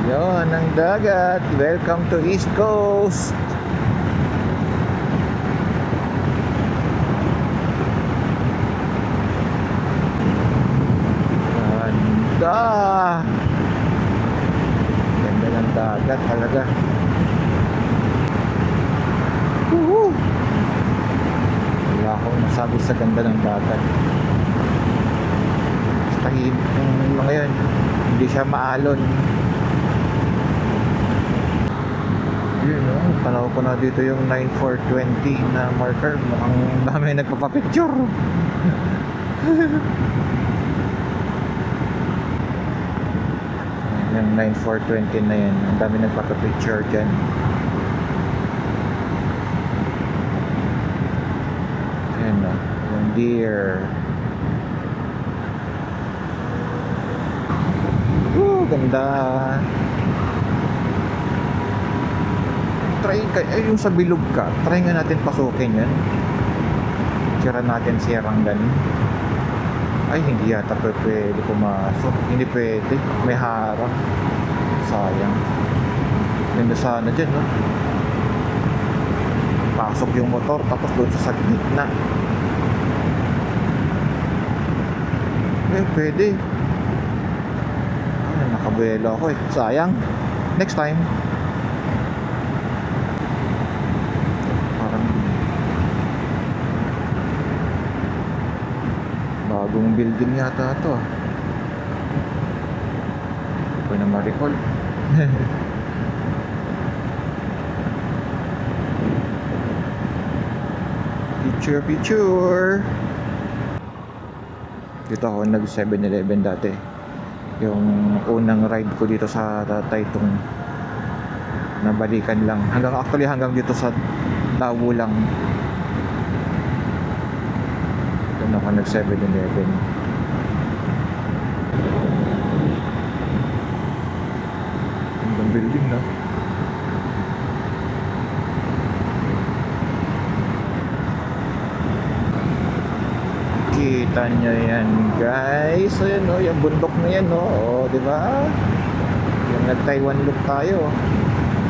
Yon ang dagat. Welcome to East Coast. Ganda. Ganda ng dagat talaga. Woohoo! Wala akong masabi sa ganda ng dagat. Tahimik yung mga yun. Hindi siya maalon. Yun, tanaw ko na dito yung 9420 na marker. Mukhang dami nagpapapicture. Yung 9420 na yan, ang dami nagpapapicture dyan. Ayan o, yung deer. Ganda. Try yung sa bilog ka, try nga natin pasukin yan. Tira natin si Ranggan. Ay, hindi yata pwede pumasok. Hindi pwede, may harang. Sayang. Ganda sana dyan, no? Pasok yung motor, tapos doon sa gitna. Pwede. Nakabuelo ako eh. Sayang. Next time. Parang bagong building yata ito ah. Hindi ko na ma-recall. Picture. Dito ako nag 7-Eleven dati. Yung unang ride ko dito sa Taytong, nabalikan lang hanggang dito sa Dawu lang. Doon ako nag 7-Eleven. Hanggang building na. Kita nyo yan guys. So yan o, yung bundok na yan o, di ba? Yung nag-Taiwan look tayo.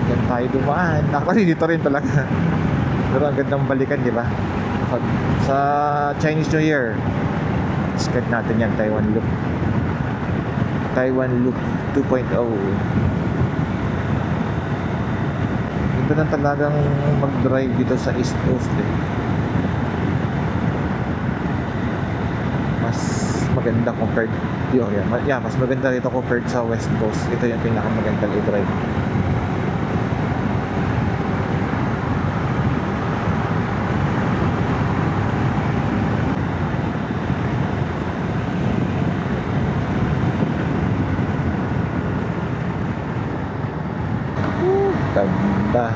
Yan tayo dumaan. Actually dito rin talaga. Pero ang gandang balikan, di ba? Sa Chinese New Year, skate natin yan, Taiwan look. Taiwan look 2.0. Ito na talagang mag-drive dito sa East Coast eh. Mas maganda compared mas maganda dito compared sa West Coast. Ito yung pinakamagandang i-drive. Ganda.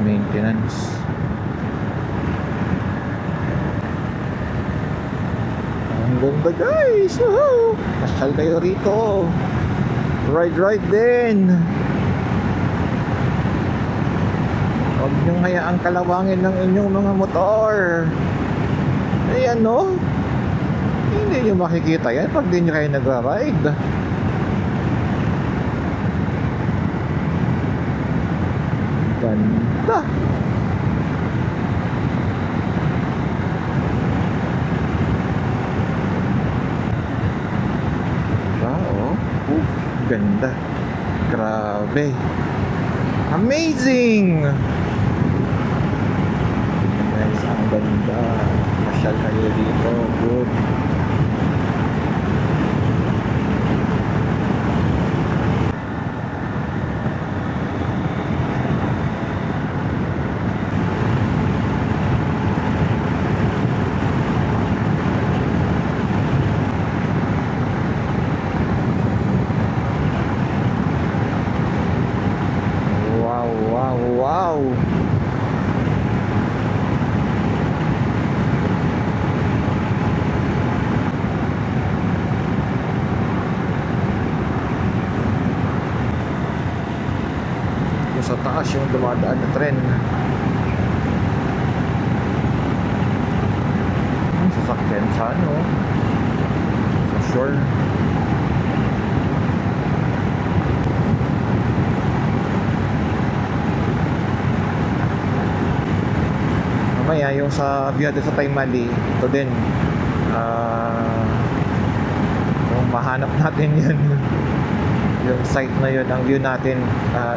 Maintenance. Ang ganda guys. Woohoo! Pasyal kayo rito. Ride din. Huwag niyong hayaang kalawangin ng inyong mga motor. Ayan no. Hindi niyo makikita yan pag di niyo kayo nagra-ride. Ganda. Ganda. Grabe. Amazing. Guys, ang ganda. Masyal kayo dito. Good. Wow. Yung sa taas yung dumadaan na tren. Sasakyan sa ano, sa shore. Mamaya yung sa view natin sa Taymali, ito din, kung mahanap natin yun yung site na yun, ang view natin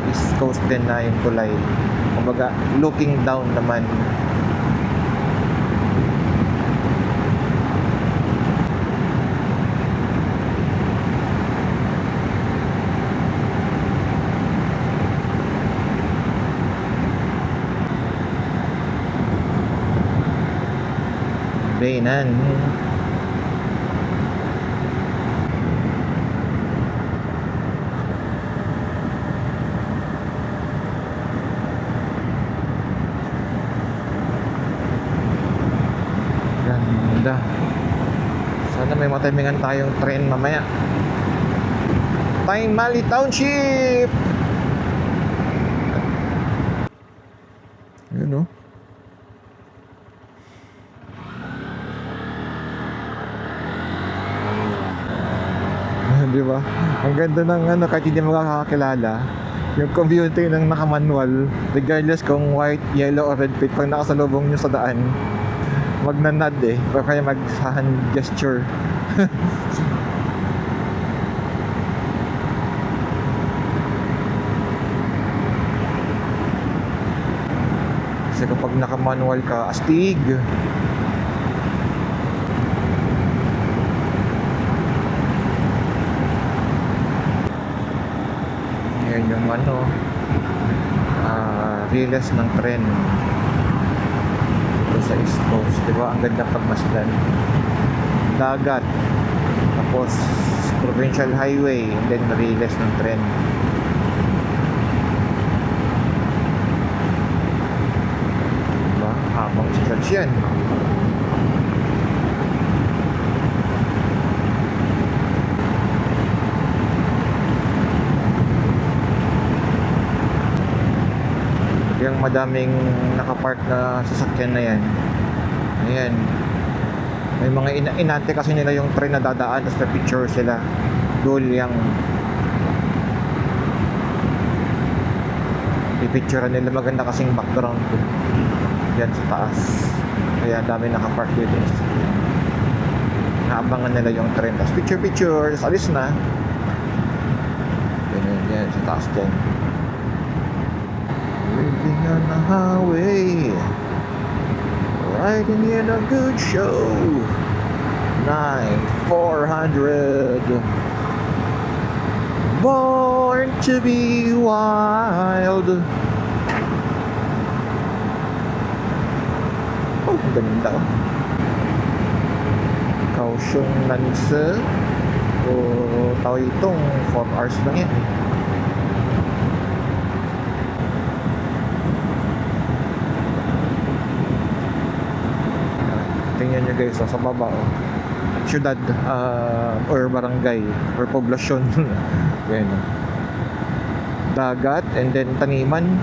East Coast din na yung tulay, kumbaga looking down naman. Bainan. Ganda. Sana may matimingan tayong train mamaya. Taymali Township. Yun, oh. Di ba? Ang ganda ng ano, kahit hindi mo makakakilala, yung community ng naka-manual, regardless kung white, yellow, or red plate, pag nakasalubong nyo sa daan, magnanad eh, o kaya mag-hand gesture. Kasi kapag naka-manual ka, astig. Yan yung ano, riles ng tren dito sa East Coast, diba? Ang ganda pagmasdan, dagat, tapos provincial highway, and then riles ng tren. Diba? Habang stretch yan. Yung madaming nakapark na sasakyan na yan. Ayan. May mga inante kasi nila yung train na dadaan, tapos picture sila. Doon yung pipicturean nila, maganda kasing background yan sa taas. Kaya dami nakapark dito. Naabangan nila yung train, tapos picture, tapos alis na. Yan sa taas dyan. Living on the highway, riding in a good show, 9400, born to be wild. Oh, ganda. Kaohsiung Lanse, o tao itong 4 hours lang yan. Tingnan nyo guys, sa baba, syudad, or barangay, or poblasyon. Yan. Dagat, and then taniman,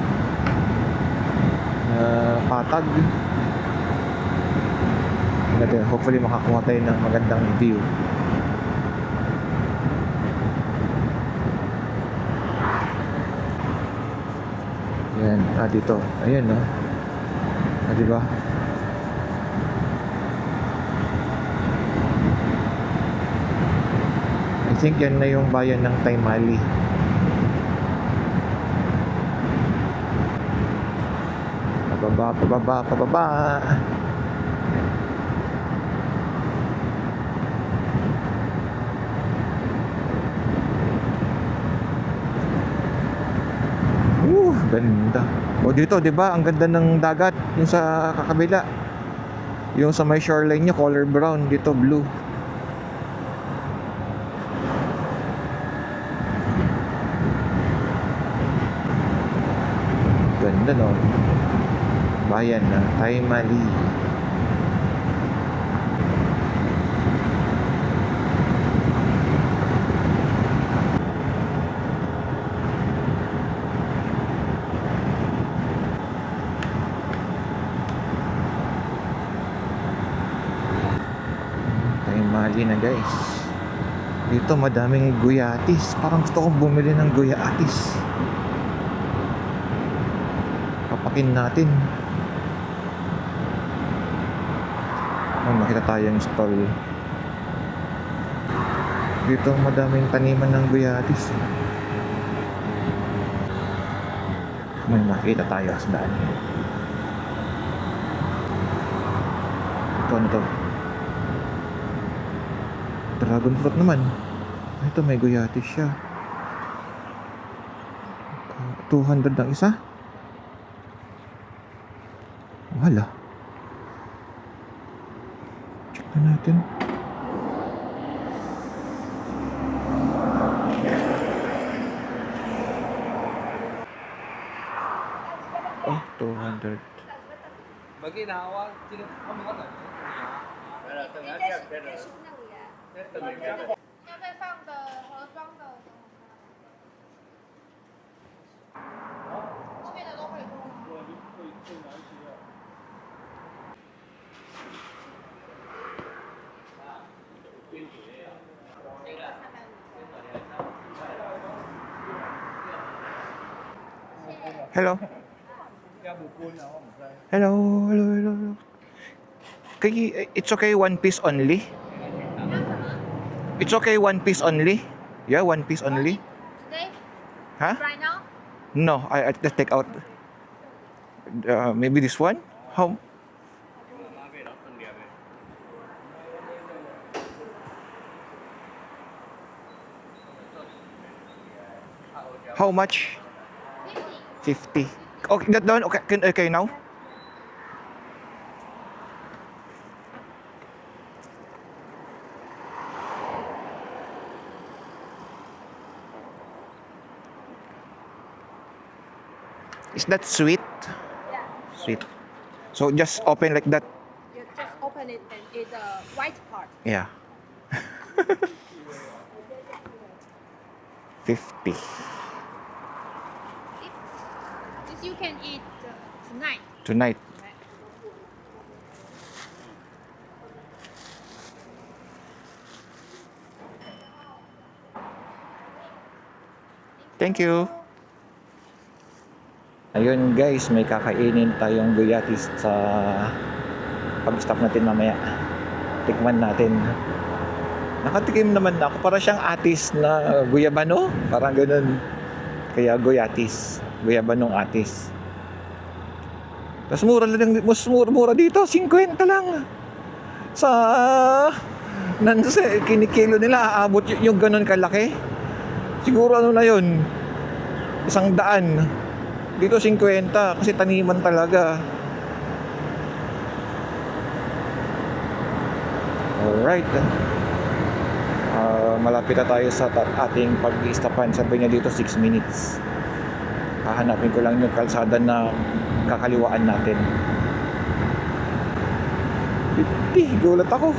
patag. Hopefully makakuha tayo ng magandang view. Yan, dito, ayan, no? Diba? I think yan na yung bayan ng Taymali. Pababa. Ganda. O dito, 'di ba? Ang ganda ng dagat yung sa kakabila. Yung sa may shoreline niya color brown, dito blue. Ganda, no? Bayan na Taimali. Taimali na, guys. Dito madaming guyatis. Parang gusto kong bumili ng guyatis. Papakin natin. Makita tayong stall. Dito madaming taniman ng guyatis. May makita tayo sa daan. Ito, ano to? Dragon fruit naman. Ito, may guyatis siya. 200 ang isa. Wala. Check na natin. Oh, 200. Bagi nawa, sino kamu kata? 要再放的盒装的，后面的都会多吗？ Hello. Hello, hello, hello, hello. It's okay, one piece only. It's okay, one piece only. Yeah, one piece only. Today, Huh? right now, No, I just take out. Maybe this one. How? How much? 50. 50. Okay, that down. Okay now. Is that sweet? Yeah. Sweet. So just open like that. You just open it and eat the white part. Yeah. 50. This you can eat tonight. Tonight. Thank you. Ayun guys, may kakainin tayong guyatis sa pag-stop natin mamaya. Tikman natin. Nakatikim naman ako. Para siyang atis na guyabano. Parang ganun. Kaya guyatis. Guyabanong atis. Mas mura lang, mas mura dito. 50 lang. Sa nanse, kinikilo nila. Aabot yung ganun kalaki. Siguro ano na yun. 100. Dito 50 kasi taniman talaga. Alright. Malapit na tayo sa ating pag-istapan. Sabi niya dito 6 minutes. Hahanapin ko lang yung kalsada na kakaliwaan natin. Gulat ako.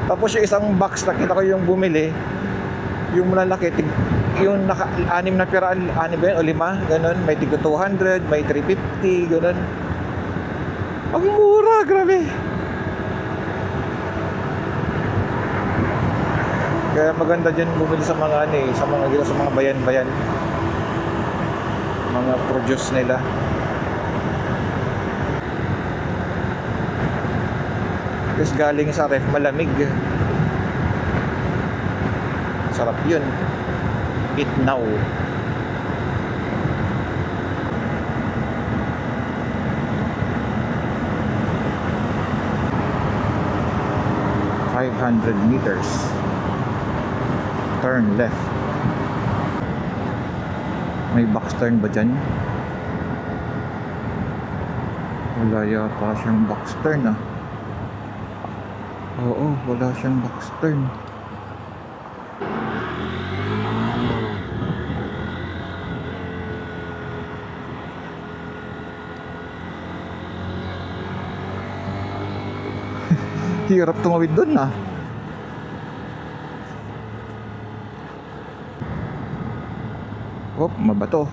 Tapos yung isang box, nakita ko yung bumili. Yung malalaki, yung naka-6 na pira, 6 ba yun o 5, ganun. May tig 200, may 350, ganun. Ang mura, grabe. Kaya maganda dyan bumili sa mga sa mga bayan-bayan. Mga produce nila. Tapos galing sa ref, malamig. Sarap yun. Eat now. $500. Turn left. May box turn ba dyan? Wala yata siyang box turn ah. Oo, wala siyang box turn. Hirap tumawid doon ah. Oh, mabato.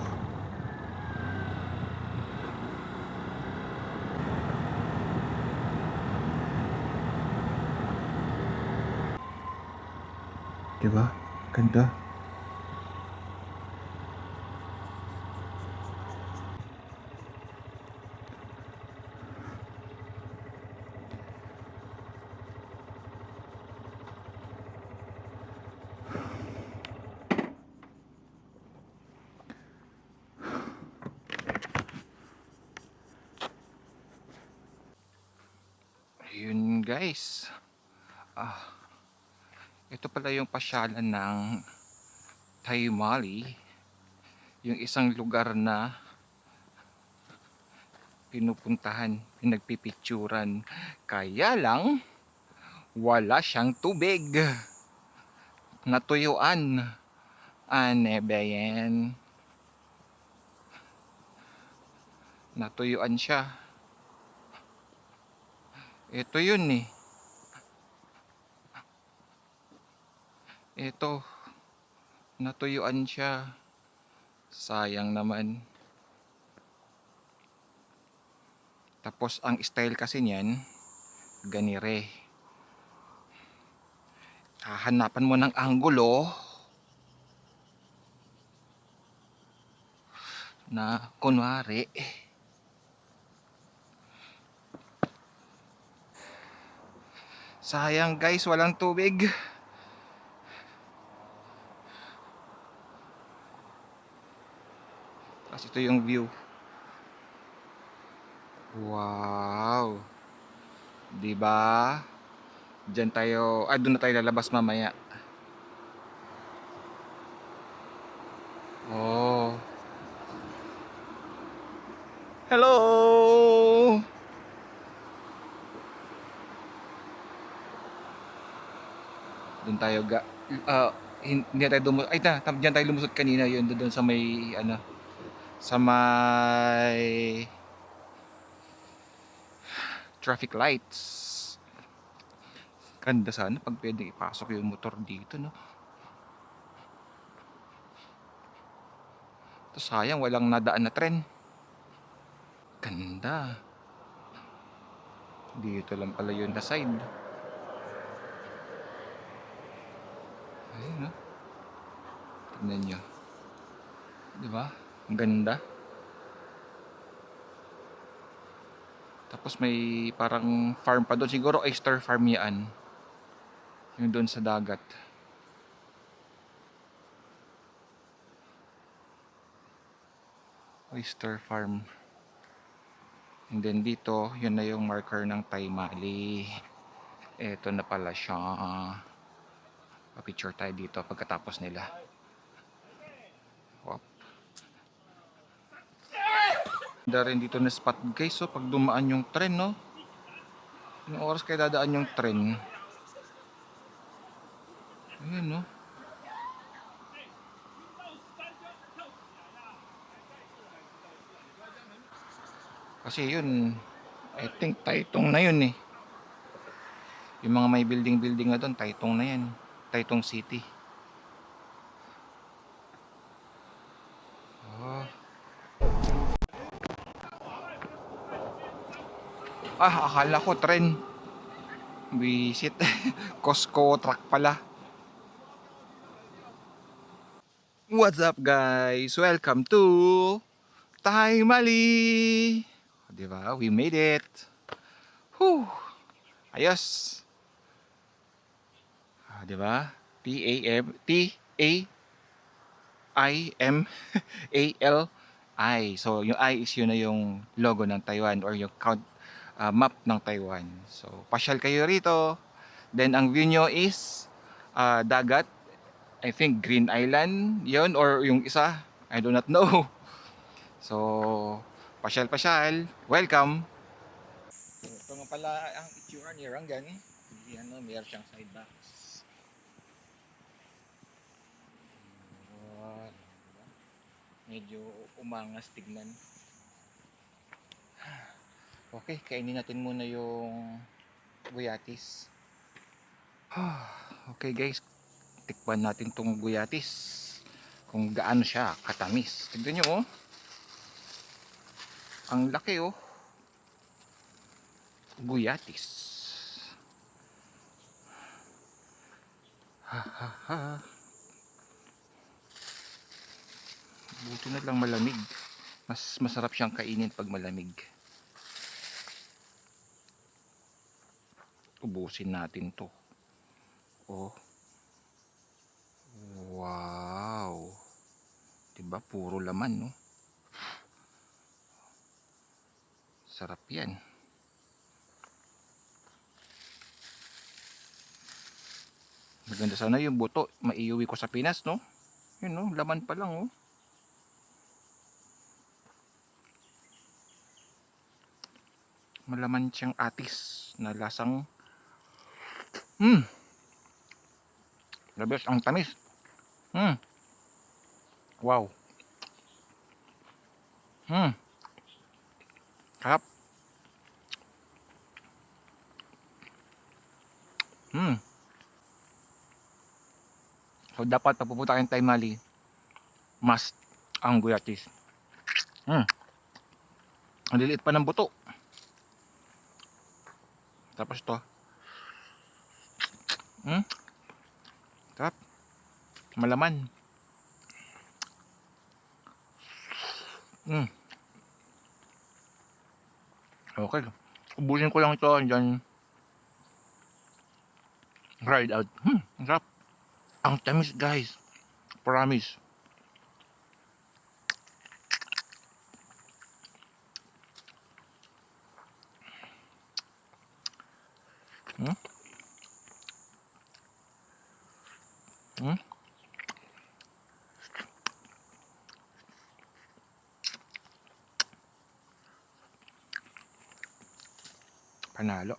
Diba? Ganda. Ayun guys. Ito pala yung pasyalan ng Taimali. Yung isang lugar na pinupuntahan, pinagpipicturan. Kaya lang, wala siyang tubig. Natuyuan. Ane ba yan? Natuyuan siya. Ito yun eh. Ito. Natuyuan siya. Sayang naman. Tapos ang style kasi niyan, ganire. Hahanapan mo ng anggulo na kunwari sayang guys, walang tubig. Kasi ito yung view. Wow. 'Di ba? Diyan tayo, doon na tayo lalabas mamaya. Oh. Hello. Doon tayo hindi tayo dumusot. Ay, diyan tayo lumusot kanina, yun doon sa may ano, sa may traffic lights. Ganda sana pag pwedeng ipasok yung motor dito, no? Ito sayang, walang nadaan na tren. Ganda. Dito lang pala yun na side. Ayun, no? Tignan nyo. Diba? Ang ganda. Tapos may parang farm pa doon. Siguro oyster farm yan. Yung doon sa dagat. Oyster farm. And then dito, yun na yung marker ng Taimali. Eto na pala siya. Pa-picture tayo dito pagkatapos nila. Wop. Ganda rin dito na spot guys. So pag dumaan yung tren, no? Anong oras kayo dadaan yung tren? Ayan, no? Kasi yun, I think Taitung na yun eh. Yung mga may building na doon, Taitung na yan. Taitung City. Oh. Akala ko tren. Visit. Costco truck pala. What's up guys? Welcome to Taimali. Diba? We made it. Whew. Ayos. Diba? T-A-I-M-A-L-I. So, yung I is yun na yung logo ng Taiwan or yung map ng Taiwan. So, pasyal kayo rito. Then, ang view nyo is dagat. I think Green Island yun or yung isa. I do not know. So, pasyal-pasyal. Welcome. Ito nga pala ang itsura ni Rangan. Yan, no? Meron siyang side box. Medyo umangas tignan. Okay, kainin natin muna yung Guyatis. Okay guys, tikman natin tong guyatis. Kung gaano siya katamis. Tignan nyo oh. Ang laki oh. Guyatis. Ha ha ha. Buti na lang malamig. Mas masarap siyang kainin pag malamig. Ubusin natin to. Oh. Wow. Diba? Puro laman, no? Sarap yan. Maganda sana yung buto. Maiuwi ko sa Pinas, no? Yun, no? Laman pa lang, oh. Malaman siyang atis na lasang the best, ang tamis. Wow. Sarap. So dapat pag pupunta kayong Taimali, must ang guyatis. Ang liliit pa ng buto. Tapos to. Sarap. Malaman. Okay. Ubusin ko lang ito and then try it out. Sarap. Ang tamis guys. Promise. Panalo.